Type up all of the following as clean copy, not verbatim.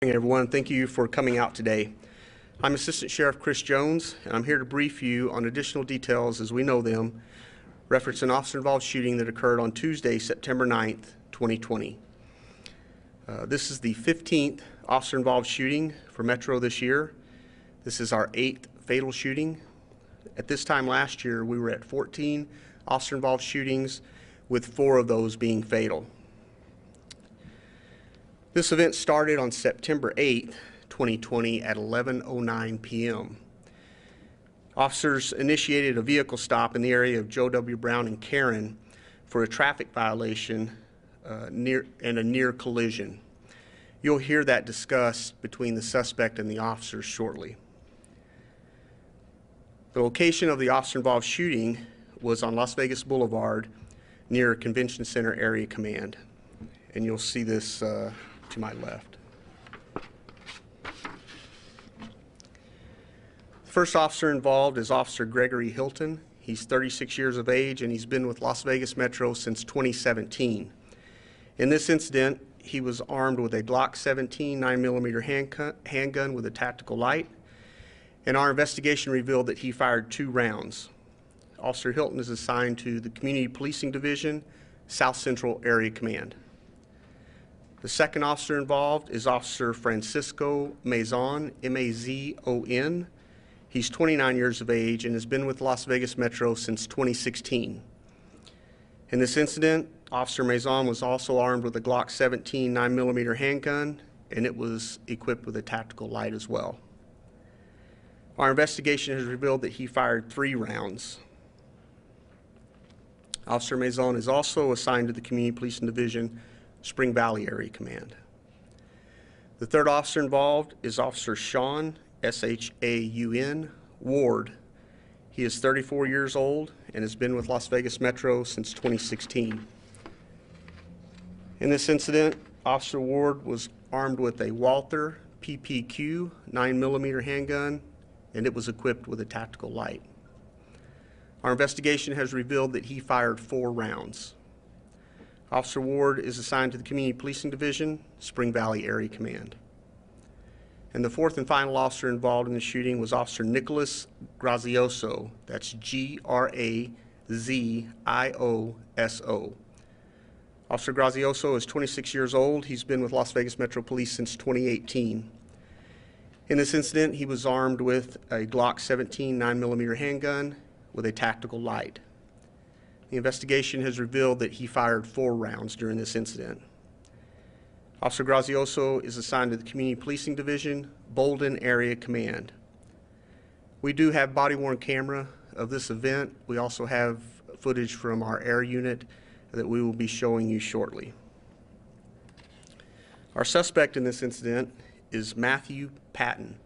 Good morning, everyone. Thank you for coming out today. I'm Assistant Sheriff Chris Jones, and I'm here to brief you on additional details as we know them, reference an officer-involved shooting that occurred on Tuesday, September 9th, 2020. This is the 15th officer-involved shooting for Metro this year. This is our 8th fatal shooting. At this time last year, we were at 14 officer-involved shootings, with 4 of those being fatal. This event started on September 8th, 2020 at 11:09 p.m. Officers initiated a vehicle stop in the area of Joe W. Brown and Karen for a traffic violation and a near collision. You'll hear that discussed between the suspect and the officers shortly. The location of the officer-involved shooting was on Las Vegas Boulevard near Convention Center Area Command, and you'll see this to my left. The first officer involved is Officer Gregory Hilton. He's 36 years of age and he's been with Las Vegas Metro since 2017. In this incident, he was armed with a Glock 17 9mm handgun with a tactical light, and our investigation revealed that he fired 2 rounds. Officer Hilton is assigned to the Community Policing Division, South Central Area Command. The second officer involved is Officer Francisco Mazon, M-A-Z-O-N. He's 29 years of age and has been with Las Vegas Metro since 2016. In this incident, Officer Mazon was also armed with a Glock 17 9mm handgun, and it was equipped with a tactical light as well. Our investigation has revealed that he fired 3 rounds. Officer Mazon is also assigned to the Community Policing Division, Spring Valley Area Command. The third officer involved is Officer Sean, S-H-A-U-N, Ward. He is 34 years old and has been with Las Vegas Metro since 2016. In this incident, Officer Ward was armed with a Walther PPQ 9mm handgun, and it was equipped with a tactical light. Our investigation has revealed that he fired 4 rounds. Officer Ward is assigned to the Community Policing Division, Spring Valley Area Command. And the fourth and final officer involved in the shooting was Officer Nicholas Grazioso. That's G-R-A-Z-I-O-S-O. Officer Grazioso is 26 years old. He's been with Las Vegas Metro Police since 2018. In this incident, he was armed with a Glock 17 9mm handgun with a tactical light. The investigation has revealed that he fired 4 rounds during this incident. Officer Grazioso is assigned to the Community Policing Division, Bolden Area Command. We do have body-worn camera of this event. We also have footage from our air unit that we will be showing you shortly. Our suspect in this incident is Matthew Patton.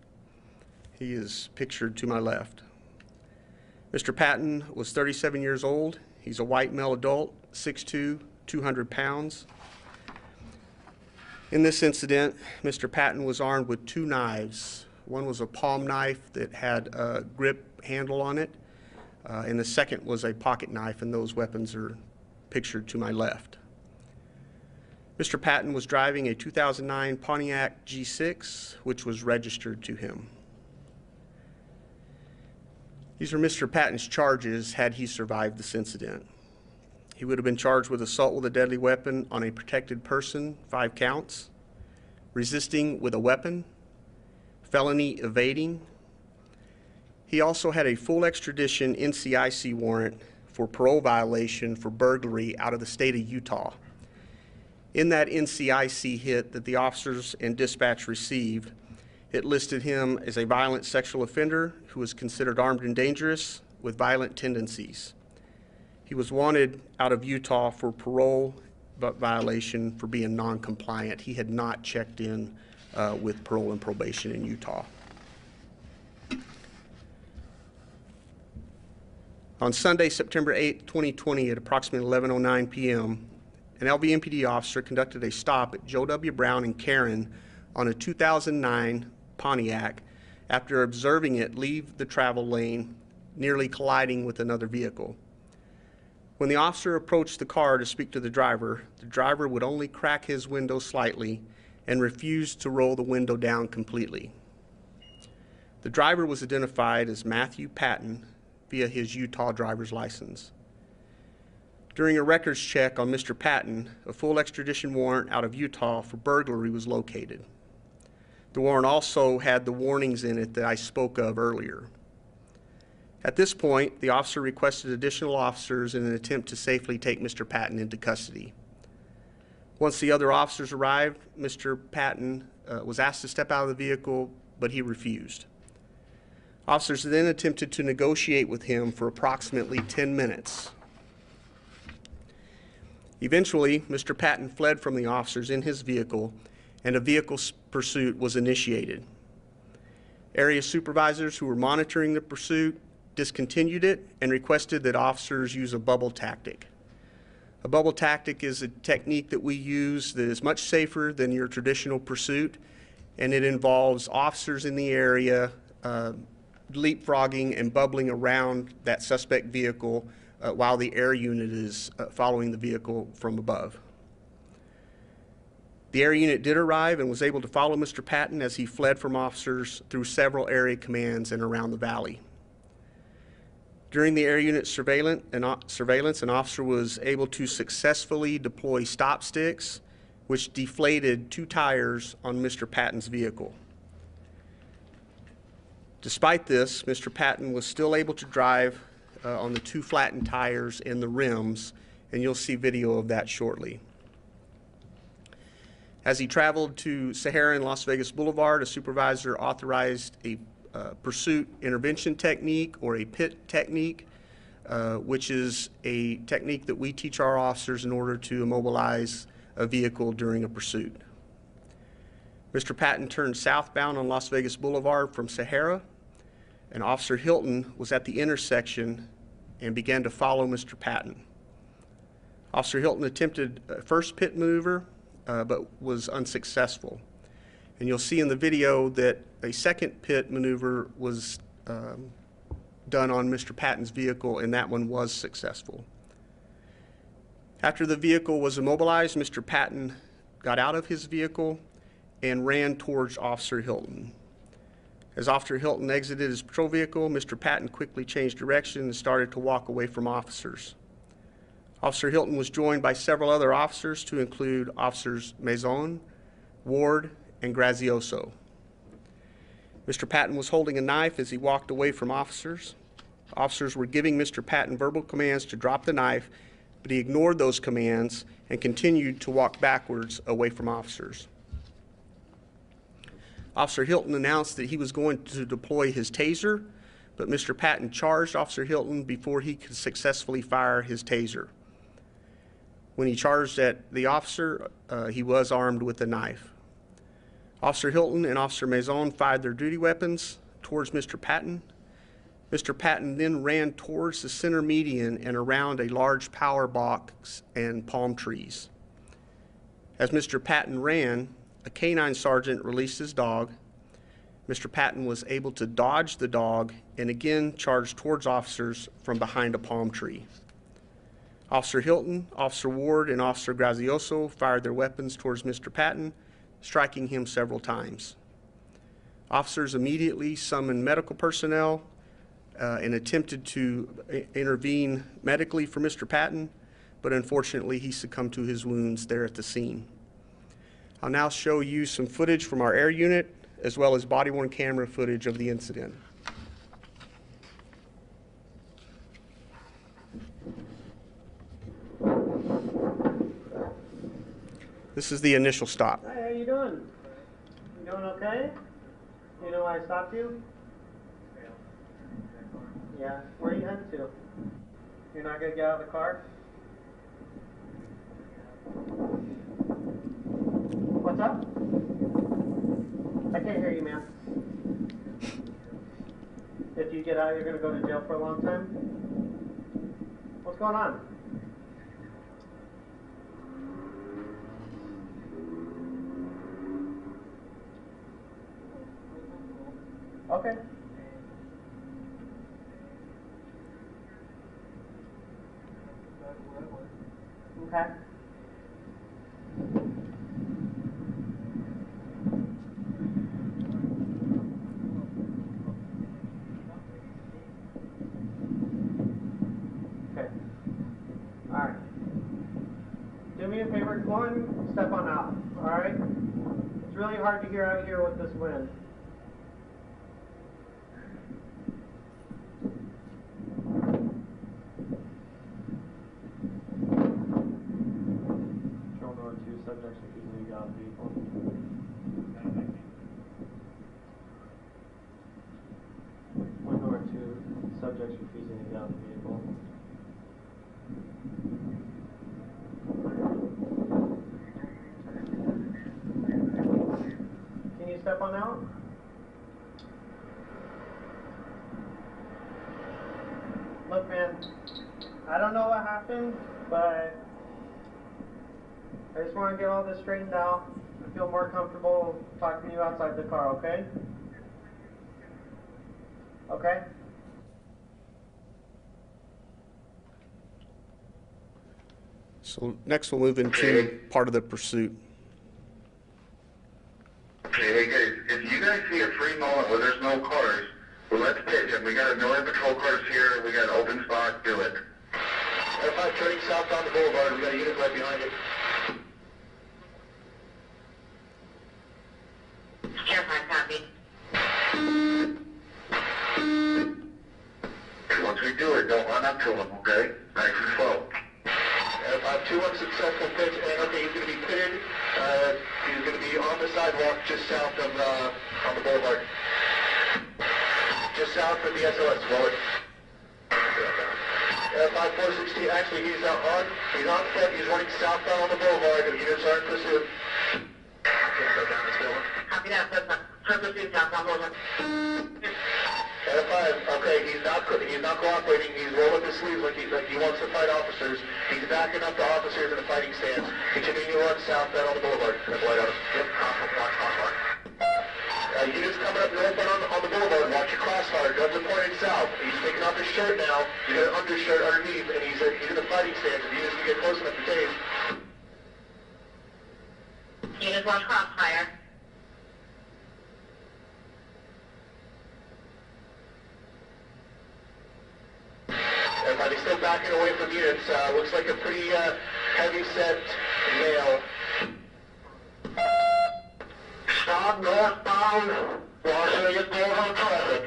He is pictured to my left. Mr. Patton was 37 years old. He's a white male adult, 6'2", 200 pounds. In this incident, Mr. Patton was armed with 2 knives. One was a palm knife that had a grip handle on it, and the second was a pocket knife, and those weapons are pictured to my left. Mr. Patton was driving a 2009 Pontiac G6, which was registered to him. These are Mr. Patton's charges had he survived this incident. He would have been charged with assault with a deadly weapon on a protected person, 5 counts, resisting with a weapon, felony evading. He also had a full extradition NCIC warrant for parole violation for burglary out of the state of Utah. In that NCIC hit that the officers and dispatch received, it listed him as a violent sexual offender who was considered armed and dangerous with violent tendencies. He was wanted out of Utah for parole violation for being non-compliant. He had not checked in with parole and probation in Utah. On Sunday, September 8, 2020, at approximately 11:09 p.m., an LVMPD officer conducted a stop at Joe W. Brown and Karen on a 2009 Pontiac after observing it leave the travel lane, nearly colliding with another vehicle. When the officer approached the car to speak to the driver would only crack his window slightly and refused to roll the window down completely. The driver was identified as Matthew Patton via his Utah driver's license. During a records check on Mr. Patton, a full extradition warrant out of Utah for burglary was located. The warrant also had the warnings in it that I spoke of earlier. At this point, the officer requested additional officers in an attempt to safely take Mr. Patton into custody. Once the other officers arrived, Mr. Patton was asked to step out of the vehicle, but he refused. Officers then attempted to negotiate with him for approximately 10 minutes. Eventually, Mr. Patton fled from the officers in his vehicle, and a vehicle pursuit was initiated. Area supervisors who were monitoring the pursuit discontinued it and requested that officers use a bubble tactic. A bubble tactic is a technique that we use that is much safer than your traditional pursuit, and it involves officers in the area leapfrogging and bubbling around that suspect vehicle while the air unit is following the vehicle from above. The air unit did arrive and was able to follow Mr. Patton as he fled from officers through several area commands and around the valley. During the air unit surveillance, an officer was able to successfully deploy stop sticks, which deflated 2 tires on Mr. Patton's vehicle. Despite this, Mr. Patton was still able to drive on the 2 flattened tires and the rims, and you'll see video of that shortly. As he traveled to Sahara and Las Vegas Boulevard, a supervisor authorized a pursuit intervention technique, or a pit technique, which is a technique that we teach our officers in order to immobilize a vehicle during a pursuit. Mr. Patton turned southbound on Las Vegas Boulevard from Sahara, and Officer Hilton was at the intersection and began to follow Mr. Patton. Officer Hilton attempted a first pit maneuver, but was unsuccessful. And you'll see in the video that a second pit maneuver was done on Mr. Patton's vehicle, and that one was successful. After the vehicle was immobilized, Mr. Patton got out of his vehicle and ran towards Officer Hilton. As Officer Hilton exited his patrol vehicle, Mr. Patton quickly changed direction and started to walk away from officers. Officer Hilton was joined by several other officers, to include Officers Maison, Ward, and Grazioso. Mr. Patton was holding a knife as he walked away from officers. Officers were giving Mr. Patton verbal commands to drop the knife, but he ignored those commands and continued to walk backwards away from officers. Officer Hilton announced that he was going to deploy his taser, but Mr. Patton charged Officer Hilton before he could successfully fire his taser. When he charged at the officer, he was armed with a knife. Officer Hilton and Officer Maison fired their duty weapons towards Mr. Patton. Mr. Patton then ran towards the center median and around a large power box and palm trees. As Mr. Patton ran, a canine sergeant released his dog. Mr. Patton was able to dodge the dog and again charged towards officers from behind a palm tree. Officer Hilton, Officer Ward, and Officer Grazioso fired their weapons towards Mr. Patton, striking him several times. Officers immediately summoned medical personnel and attempted to intervene medically for Mr. Patton, but unfortunately he succumbed to his wounds there at the scene. I'll now show you some footage from our air unit, as well as body-worn camera footage of the incident. This is the initial stop. Hi, how you doing? You doing okay? You know why I stopped you? Yeah. Where are you headed to? You're not going to get out of the car? What's up? I can't hear you, man. If you get out, you're going to go to jail for a long time? What's going on? Okay. Okay. one, step on out. All right? It's really hard to hear out here with this wind. Control number 2, subjects refusing to get out of the vehicle. Point number 2, subjects refusing to get out of the vehicle. Can you step on out? Look, man, I don't know what happened, but I just want to get all this straightened out. I feel more comfortable talking to you outside the car, okay? Okay? So next we'll move into part of the pursuit. Okay, hey guys, if you guys see a free moment where there's no cars, well, let's pitch it. We got a million patrol cars here. We got an open spot. Do it. F5 turning south on the boulevard. We got a unit right behind it. Copy. Once we do it, don't run up to them, okay? Nice and slow. F5 2 unsuccessful pitch, and okay, he's going to be pitted. He's going to be on the sidewalk just south of on the boulevard. Just south of the SOS, forward. F5 416, actually he's on foot, he's running southbound on the boulevard, the units are in pursuit. Can't go down this building. Copy that, pursuit southbound boulevard. F5, okay, he's not cooperating, he's rolling his sleeves like he wants to fight officers. He's backing up the officers in a fighting stance. Continuing to run southbound on the boulevard. That's light on us. Yep, crosswalk. Units coming up northbound on the boulevard. Watch your crossfire. Guns are pointing south. He's taking off his shirt now. He's got an undershirt underneath, and he's in a fighting stance. If units can get close enough to tase. Units watch crossfire. Everybody's still backing away from units. Looks like a pretty heavy set male. Stop northbound. Washington goes on traffic.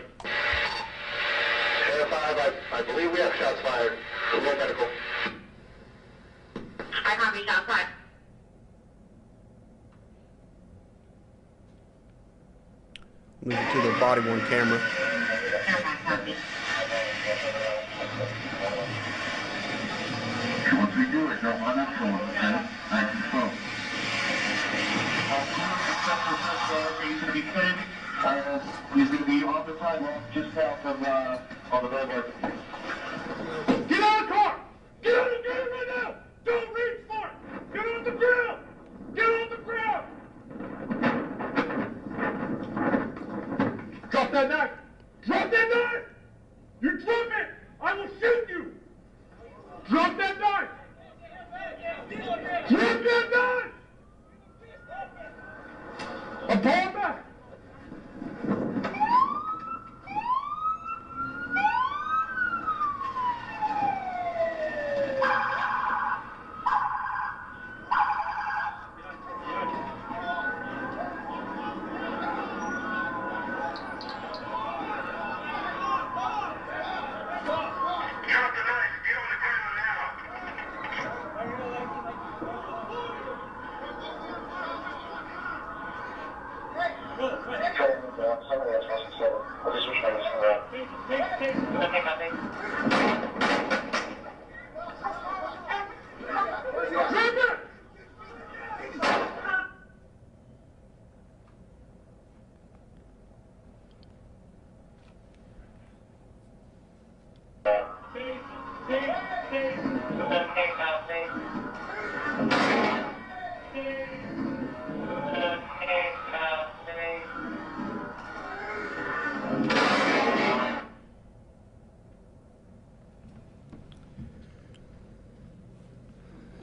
Air 5, I believe we have shots fired. Roll medical. I copy shots fired. Moving to the body-worn camera. Copy. Once we do it, don't run up to them, okay? Nice and slow. He's going to be pitted. He's going to be on the sidewalk just south of on the boulevard. Get out of the car! Get out of the ground right now! Don't reach for it! Get on the ground! Get on the ground! Drop that knife! Drop that knife! You drop it! I will shoot you! Drop that knife! Drop that knife! I'm pulling back!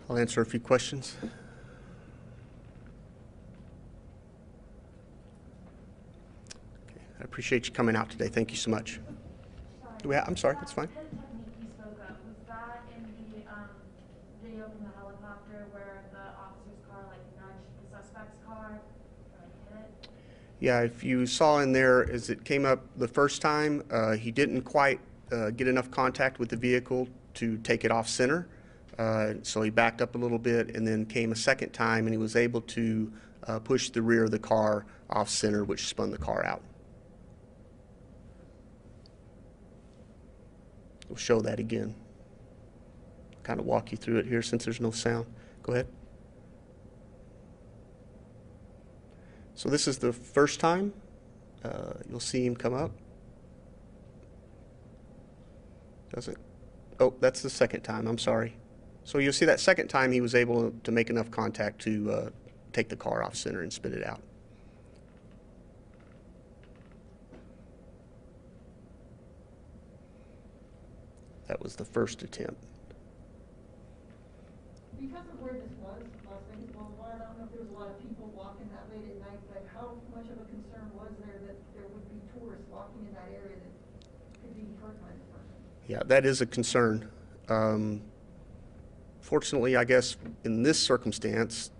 I'll answer a few questions. Okay, I appreciate you coming out today. Thank you so much. I'm sorry, that's fine. The technique you spoke of, was that in the video from the helicopter where the officers Yeah, if you saw in there, as it came up the first time, he didn't quite get enough contact with the vehicle to take it off center. So he backed up a little bit and then came a second time, and he was able to push the rear of the car off center, which spun the car out. We'll show that again. Kind of walk you through it here since there's no sound. Go ahead. So this is the first time. You'll see him come up. Does it? Oh, that's the second time. I'm sorry. So you'll see that second time he was able to make enough contact to take the car off center and spin it out. That was the first attempt. Because of where this was, Las Vegas Boulevard, I don't know if there was a lot of people walking that late at night, but how much of a concern was there that there would be tourists walking in that area that could be hurt by this person? Yeah, that is a concern. Fortunately, I guess in this circumstance,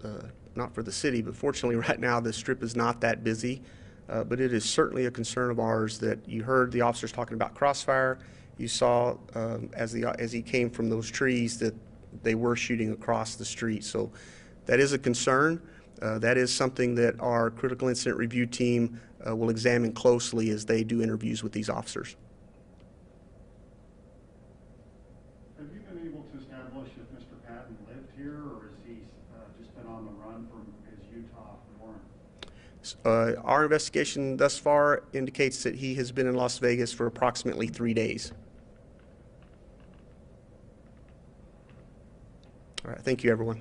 not for the city, but fortunately right now the strip is not that busy. But it is certainly a concern of ours that you heard the officers talking about crossfire. You saw as he came from those trees that they were shooting across the street. So that is a concern. That is something that our critical incident review team will examine closely as they do interviews with these officers. Have you been able to establish if Mr. Patton lived here, or has he just been on the run from his Utah warrant? Our investigation thus far indicates that he has been in Las Vegas for approximately 3 days. All right, thank you, everyone.